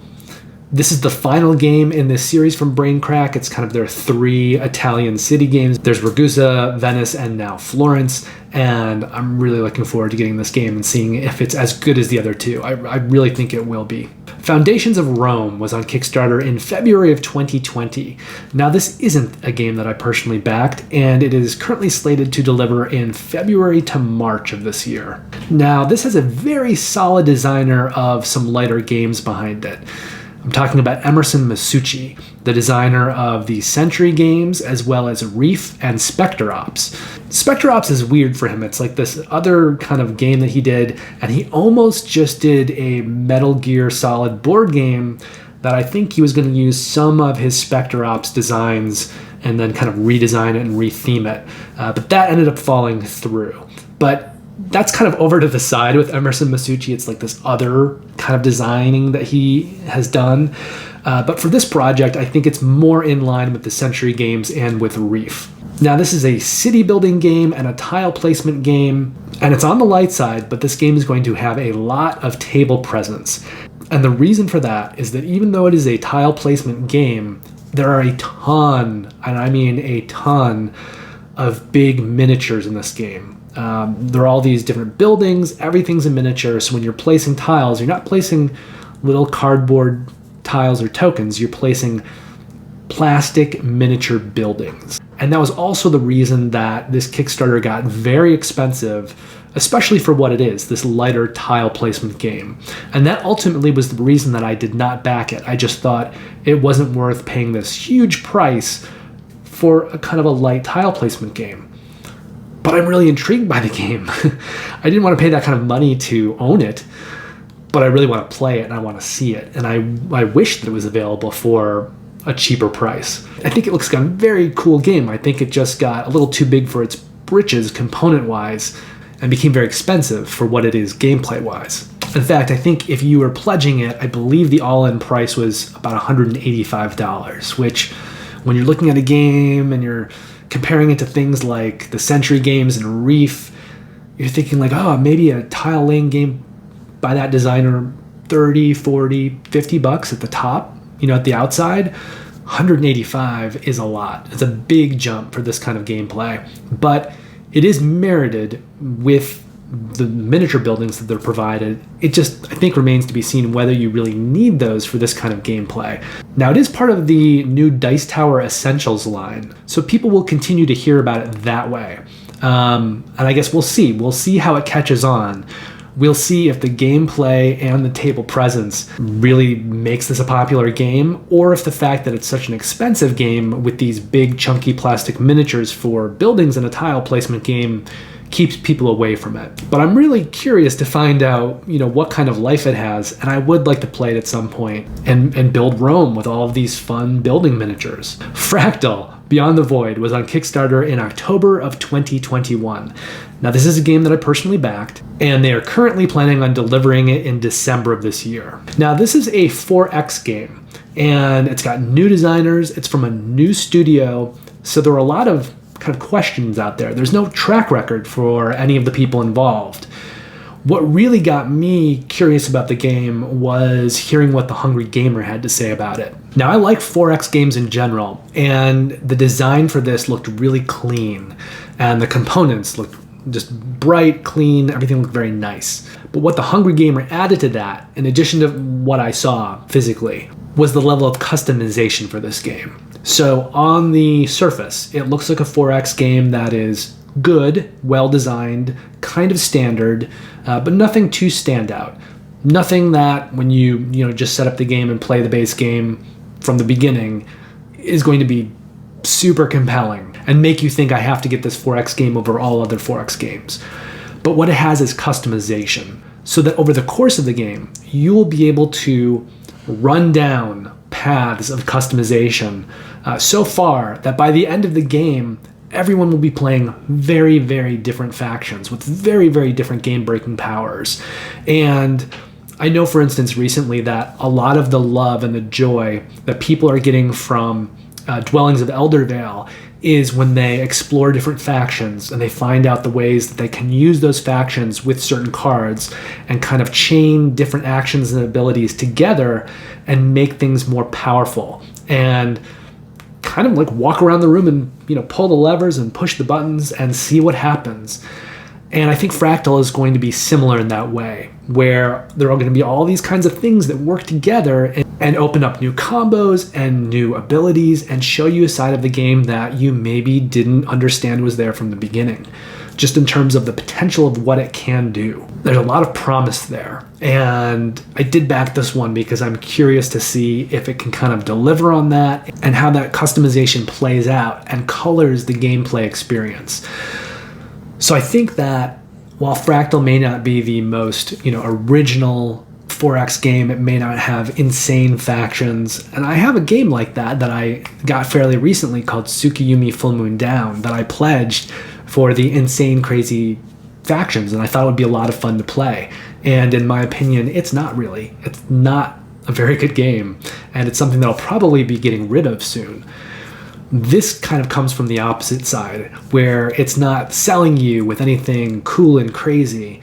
this is the final game in this series from Braincrack. It's kind of their 3 Italian city games. There's Ragusa, Venice, and now Florence. And I'm really looking forward to getting this game and seeing if it's as good as the other 2. I really think it will be. Foundations of Rome was on Kickstarter in February of 2020. Now, this isn't a game that I personally backed, and it is currently slated to deliver in February to March of this year. Now, this has a very solid designer of some lighter games behind it. I'm talking about Emerson Masucci, the designer of the Century games, as well as Reef and Spectre Ops. Spectre Ops is weird for him. It's like this other kind of game that he did, and he almost just did a Metal Gear Solid board game that I think he was going to use some of his Spectre Ops designs and then kind of redesign it and retheme it. But that ended up falling through. But that's kind of over to the side with Emerson Masucci. It's like this other kind of designing that he has done. But for this project, I think it's more in line with the Century games and with Reef. Now, this is a city building game and a tile placement game, and it's on the light side, but this game is going to have a lot of table presence. And the reason for that is that even though it is a tile placement game, there are a ton, and I mean a ton, of big miniatures in this game. There are all these different buildings, everything's a miniature, so when you're placing tiles, you're not placing little cardboard tiles or tokens, you're placing plastic miniature buildings. And that was also the reason that this Kickstarter got very expensive, especially for what it is, this lighter tile placement game. And that ultimately was the reason that I did not back it. I just thought it wasn't worth paying this huge price for a kind of a light tile placement game. But I'm really intrigued by the game. I didn't want to pay that kind of money to own it, but I really want to play it and I want to see it. And I wish that it was available for a cheaper price. I think it looks like a very cool game. I think it just got a little too big for its britches component-wise and became very expensive for what it is gameplay-wise. In fact, I think if you were pledging it, I believe the all-in price was about $185, which when you're looking at a game and you're comparing it to things like the Century games and Reef, you're thinking like, oh, maybe a tile laying game by that designer, 30, 40, 50 bucks at the top, at the outside. 185 is a lot. It's a big jump for this kind of gameplay, but it is merited with the miniature buildings that they're provided. It just, I think, remains to be seen whether you really need those for this kind of gameplay. Now, it is part of the new Dice Tower Essentials line, so people will continue to hear about it that way. And I guess we'll see. We'll see how it catches on. We'll see if the gameplay and the table presence really makes this a popular game, or if the fact that it's such an expensive game with these big chunky plastic miniatures for buildings in a tile placement game keeps people away from it. But I'm really curious to find out, what kind of life it has, and I would like to play it at some point and build Rome with all of these fun building miniatures. Fractal Beyond the Void was on Kickstarter in October of 2021. Now, this is a game that I personally backed, and they are currently planning on delivering it in December of this year. Now, this is a 4X game, and it's got new designers, it's from a new studio, so there are a lot of kind of questions out there. There's no track record for any of the people involved. What really got me curious about the game was hearing what the Hungry Gamer had to say about it. Now, I like 4X games in general, and the design for this looked really clean, and the components looked just bright, clean, everything looked very nice. But what the Hungry Gamer added to that, in addition to what I saw physically, was the level of customization for this game. So on the surface, it looks like a 4X game that is good, well-designed, kind of standard, but nothing too standout. Nothing that when you just set up the game and play the base game from the beginning is going to be super compelling and make you think I have to get this 4X game over all other 4X games. But what it has is customization, so that over the course of the game, you will be able to run down paths of customization so far that by the end of the game, everyone will be playing very, very different factions with very, very different game-breaking powers. And I know, for instance, recently that a lot of the love and the joy that people are getting from Dwellings of Eldervale is when they explore different factions and they find out the ways that they can use those factions with certain cards and kind of chain different actions and abilities together and make things more powerful and kind of like walk around the room and pull the levers and push the buttons and see what happens. And I think Fractal is going to be similar in that way, where there are going to be all these kinds of things that work together and open up new combos and new abilities and show you a side of the game that you maybe didn't understand was there from the beginning, just in terms of the potential of what it can do. There's a lot of promise there, and I did back this one because I'm curious to see if it can kind of deliver on that and how that customization plays out and colors the gameplay experience. So I think that while Fractal may not be the most, original 4X game. It may not have insane factions. And I have a game like that I got fairly recently called Tsukiyumi Full Moon Down that I pledged for the insane, crazy factions, and I thought it would be a lot of fun to play. And in my opinion, it's not really. It's not a very good game, and it's something that I'll probably be getting rid of soon. This kind of comes from the opposite side, where it's not selling you with anything cool and crazy,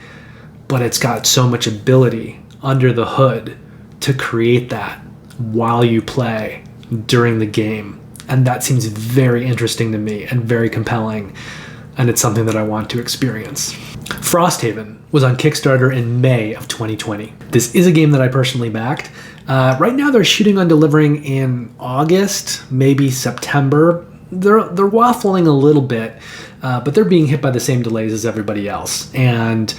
but it's got so much ability under the hood to create that while you play during the game. And that seems very interesting to me and very compelling, and it's something that I want to experience. Frosthaven was on Kickstarter in May of 2020. This is a game that I personally backed. Right now they're shooting on delivering in August, maybe September. They're waffling a little bit, but they're being hit by the same delays as everybody else. And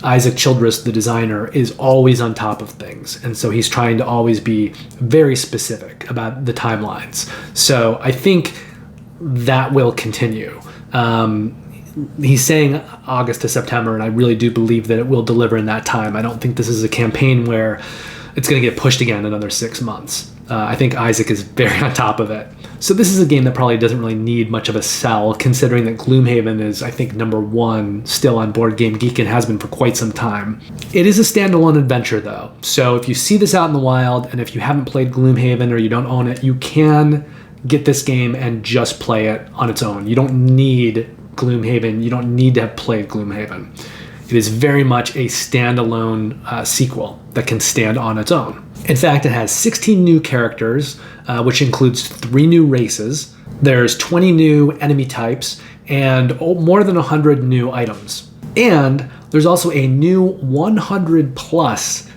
Isaac Childress, the designer, is always on top of things. And so he's trying to always be very specific about the timelines. So I think that will continue. He's saying August to September, and I really do believe that it will deliver in that time. I don't think this is a campaign where it's going to get pushed again another 6 months. I think Isaac is very on top of it. So this is a game that probably doesn't really need much of a sell, considering that Gloomhaven is, I think, #1 still on Board Game Geek and has been for quite some time. It is a standalone adventure, though. So if you see this out in the wild, and if you haven't played Gloomhaven or you don't own it, you can get this game and just play it on its own. You don't need Gloomhaven. You don't need to have played Gloomhaven. It is very much a standalone sequel that can stand on its own. In fact, it has 16 new characters, which includes 3 new races. There's 20 new enemy types and more than 100 new items. And there's also a new 100 plus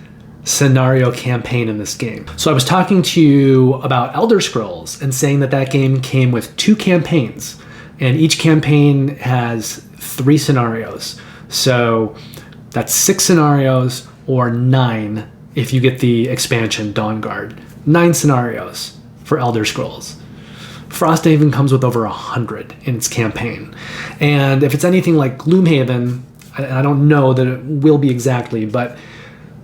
scenario campaign in this game. So I was talking to you about Elder Scrolls and saying that game came with 2 campaigns, and each campaign has 3 scenarios. So that's 6 scenarios, or 9 if you get the expansion Dawnguard. 9 scenarios for Elder Scrolls. Frosthaven comes with over 100 in its campaign. And if it's anything like Gloomhaven, I don't know that it will be exactly, but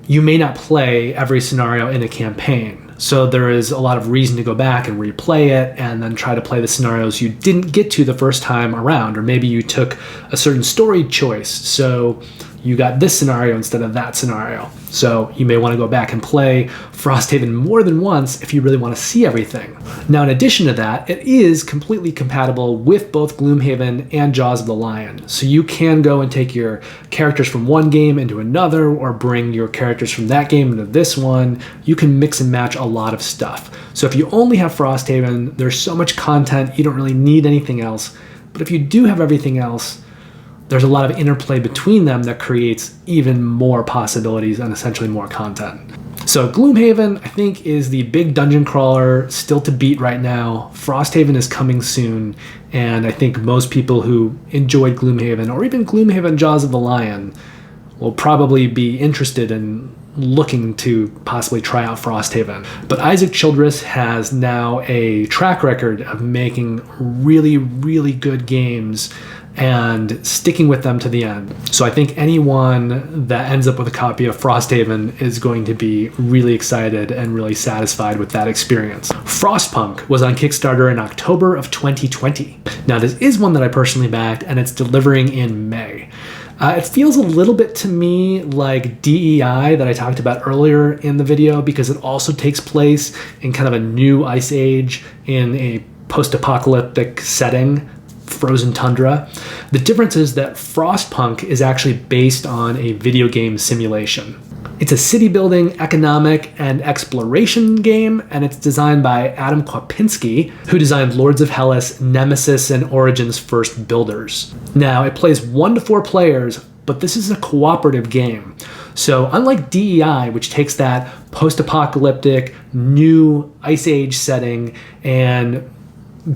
you may not play every scenario in a campaign. So there is a lot of reason to go back and replay it and then try to play the scenarios you didn't get to the first time around. Or maybe you took a certain story choice, so you got this scenario instead of that scenario. So you may want to go back and play Frosthaven more than once if you really want to see everything. Now, in addition to that, it is completely compatible with both Gloomhaven and Jaws of the Lion. So you can go and take your characters from one game into another, or bring your characters from that game into this one. You can mix and match a lot of stuff. So if you only have Frosthaven, there's so much content, you don't really need anything else. But if you do have everything else, there's a lot of interplay between them that creates even more possibilities and essentially more content. So Gloomhaven, I think, is the big dungeon crawler still to beat right now. Frosthaven is coming soon, and I think most people who enjoyed Gloomhaven, or even Gloomhaven Jaws of the Lion, will probably be interested in looking to possibly try out Frosthaven. But Isaac Childress has now a track record of making really, really good games and sticking with them to the end. So I think anyone that ends up with a copy of Frosthaven is going to be really excited and really satisfied with that experience. Frostpunk was on Kickstarter in October of 2020. Now, this is one that I personally backed, and it's delivering in May. It feels a little bit to me like D.E.I. that I talked about earlier in the video, because it also takes place in kind of a new ice age in a post-apocalyptic setting, frozen tundra. The difference is that Frostpunk is actually based on a video game simulation. It's a city building, economic, and exploration game, and it's designed by Adam Kwapinski, who designed Lords of Hellas, Nemesis, and Origin's First Builders. Now, it plays 1 to 4 players, but this is a cooperative game. So unlike D.E.I., which takes that post-apocalyptic, new Ice Age setting and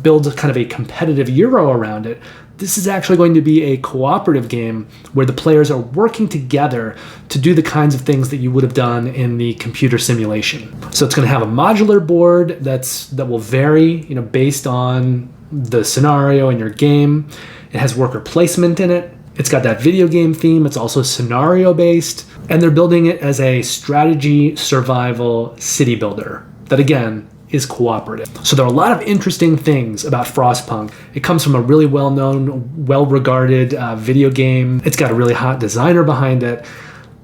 builds a kind of a competitive Euro around it, this is actually going to be a cooperative game where the players are working together to do the kinds of things that you would have done in the computer simulation. So it's going to have a modular board that will vary, based on the scenario in your game. It has worker placement in it. It's got that video game theme. It's also scenario based, and they're building it as a strategy survival city builder that, again, is cooperative. So there are a lot of interesting things about Frostpunk. It comes from a really well-known, well-regarded video game. It's got a really hot designer behind it.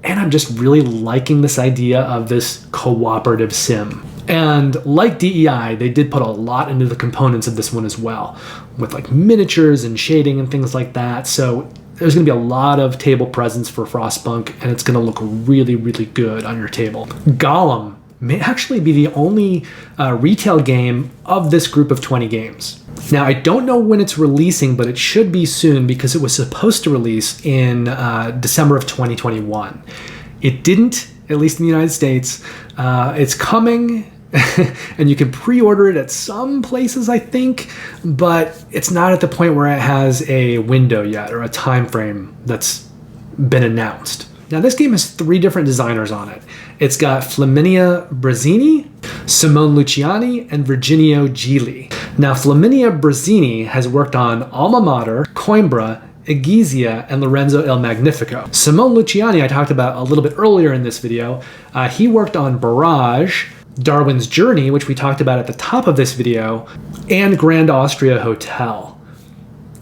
And I'm just really liking this idea of this cooperative sim. And like D.E.I, they did put a lot into the components of this one as well, with like miniatures and shading and things like that. So there's going to be a lot of table presence for Frostpunk, and it's going to look really, really good on your table. Golem may actually be the only retail game of this group of 20 games. Now, I don't know when it's releasing, but it should be soon because it was supposed to release in December of 2021. It didn't, at least in the United States. It's coming, and you can pre-order it at some places, I think, but it's not at the point where it has a window yet or a time frame that's been announced. Now, this game has 3 different designers on it. It's got Flaminia Brazzini, Simone Luciani, and Virginio Gili. Now, Flaminia Brazzini has worked on Alma Mater, Coimbra, Egizia, and Lorenzo il Magnifico. Simone Luciani I talked about a little bit earlier in this video. He worked on Barrage, Darwin's Journey, which we talked about at the top of this video, and Grand Austria Hotel,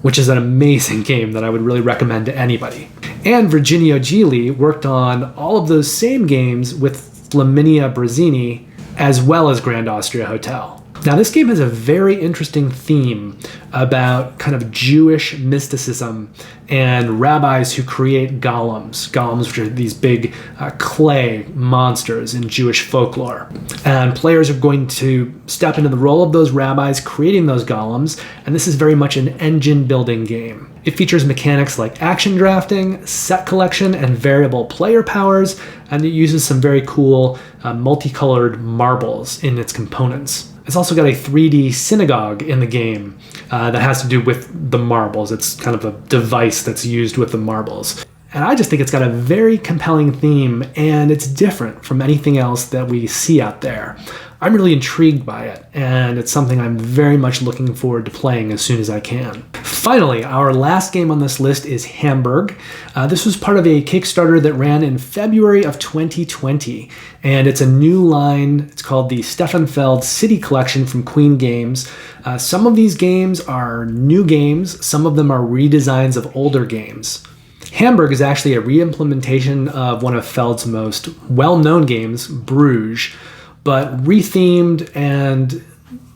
which is an amazing game that I would really recommend to anybody. And Virginio Gili worked on all of those same games with Flaminia Brazzini, as well as Grand Austria Hotel. Now, this game has a very interesting theme about kind of Jewish mysticism and rabbis who create golems. Golems, which are these big clay monsters in Jewish folklore. And players are going to step into the role of those rabbis creating those golems, and this is very much an engine-building game. It features mechanics like action drafting, set collection, and variable player powers, and it uses some very cool multicolored marbles in its components. It's also got a 3D synagogue in the game that has to do with the marbles. It's kind of a device that's used with the marbles. And I just think it's got a very compelling theme, and it's different from anything else that we see out there. I'm really intrigued by it, and it's something I'm very much looking forward to playing as soon as I can. Finally, our last game on this list is Hamburg. This was part of a Kickstarter that ran in February of 2020, and it's a new line. It's called the Steffenfeld City Collection from Queen Games. Some of these games are new games. Some of them are redesigns of older games. Hamburg is actually a re-implementation of one of Feld's most well-known games, Bruges, but rethemed, and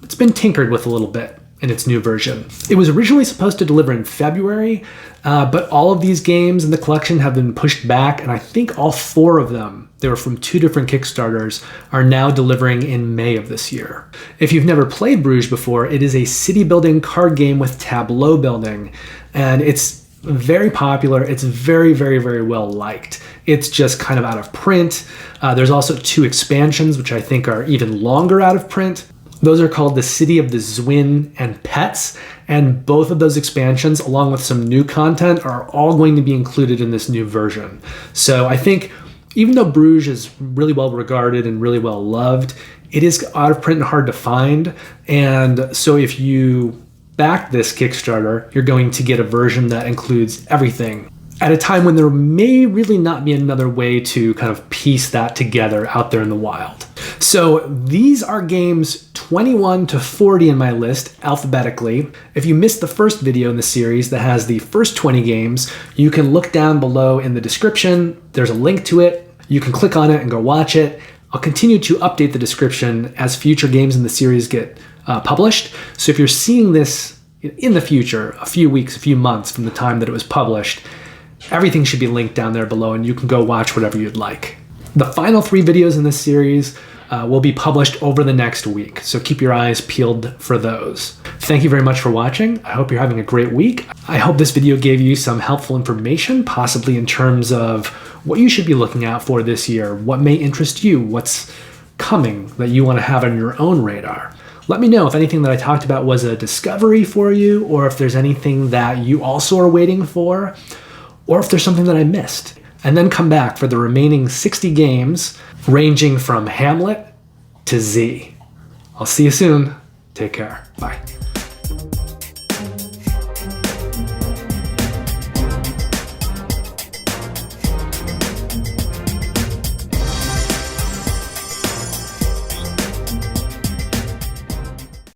it's been tinkered with a little bit in its new version. It was originally supposed to deliver in February, but all of these games in the collection have been pushed back, and I think all 4 of them, they were from 2 different Kickstarters, are now delivering in May of this year. If you've never played Bruges before, it is a city-building card game with tableau building, and it's very popular. It's very, very, very well liked. It's just kind of out of print. There's also 2 expansions, which I think are even longer out of print. Those are called The City of the Zwin and Pets, and both of those expansions, along with some new content, are all going to be included in this new version. So I think even though Bruges is really well regarded and really well loved, it is out of print and hard to find. And so if you back this Kickstarter, you're going to get a version that includes everything at a time when there may really not be another way to kind of piece that together out there in the wild. So these are games 21 to 40 in my list alphabetically. If you missed the first video in the series that has the first 20 games, you can look down below in the description. There's a link to it. You can click on it and go watch it. I'll continue to update the description as future games in the series get published. So if you're seeing this in the future, a few weeks, a few months from the time that it was published, everything should be linked down there below, and you can go watch whatever you'd like. The final 3 videos in this series will be published over the next week, so keep your eyes peeled for those. Thank you very much for watching. I hope you're having a great week. I hope this video gave you some helpful information, possibly in terms of what you should be looking out for this year, what may interest you, what's coming that you want to have on your own radar. Let me know if anything that I talked about was a discovery for you, or if there's anything that you also are waiting for, or if there's something that I missed. And then come back for the remaining 60 games, ranging from Hamlet to Z. I'll see you soon. Take care. Bye.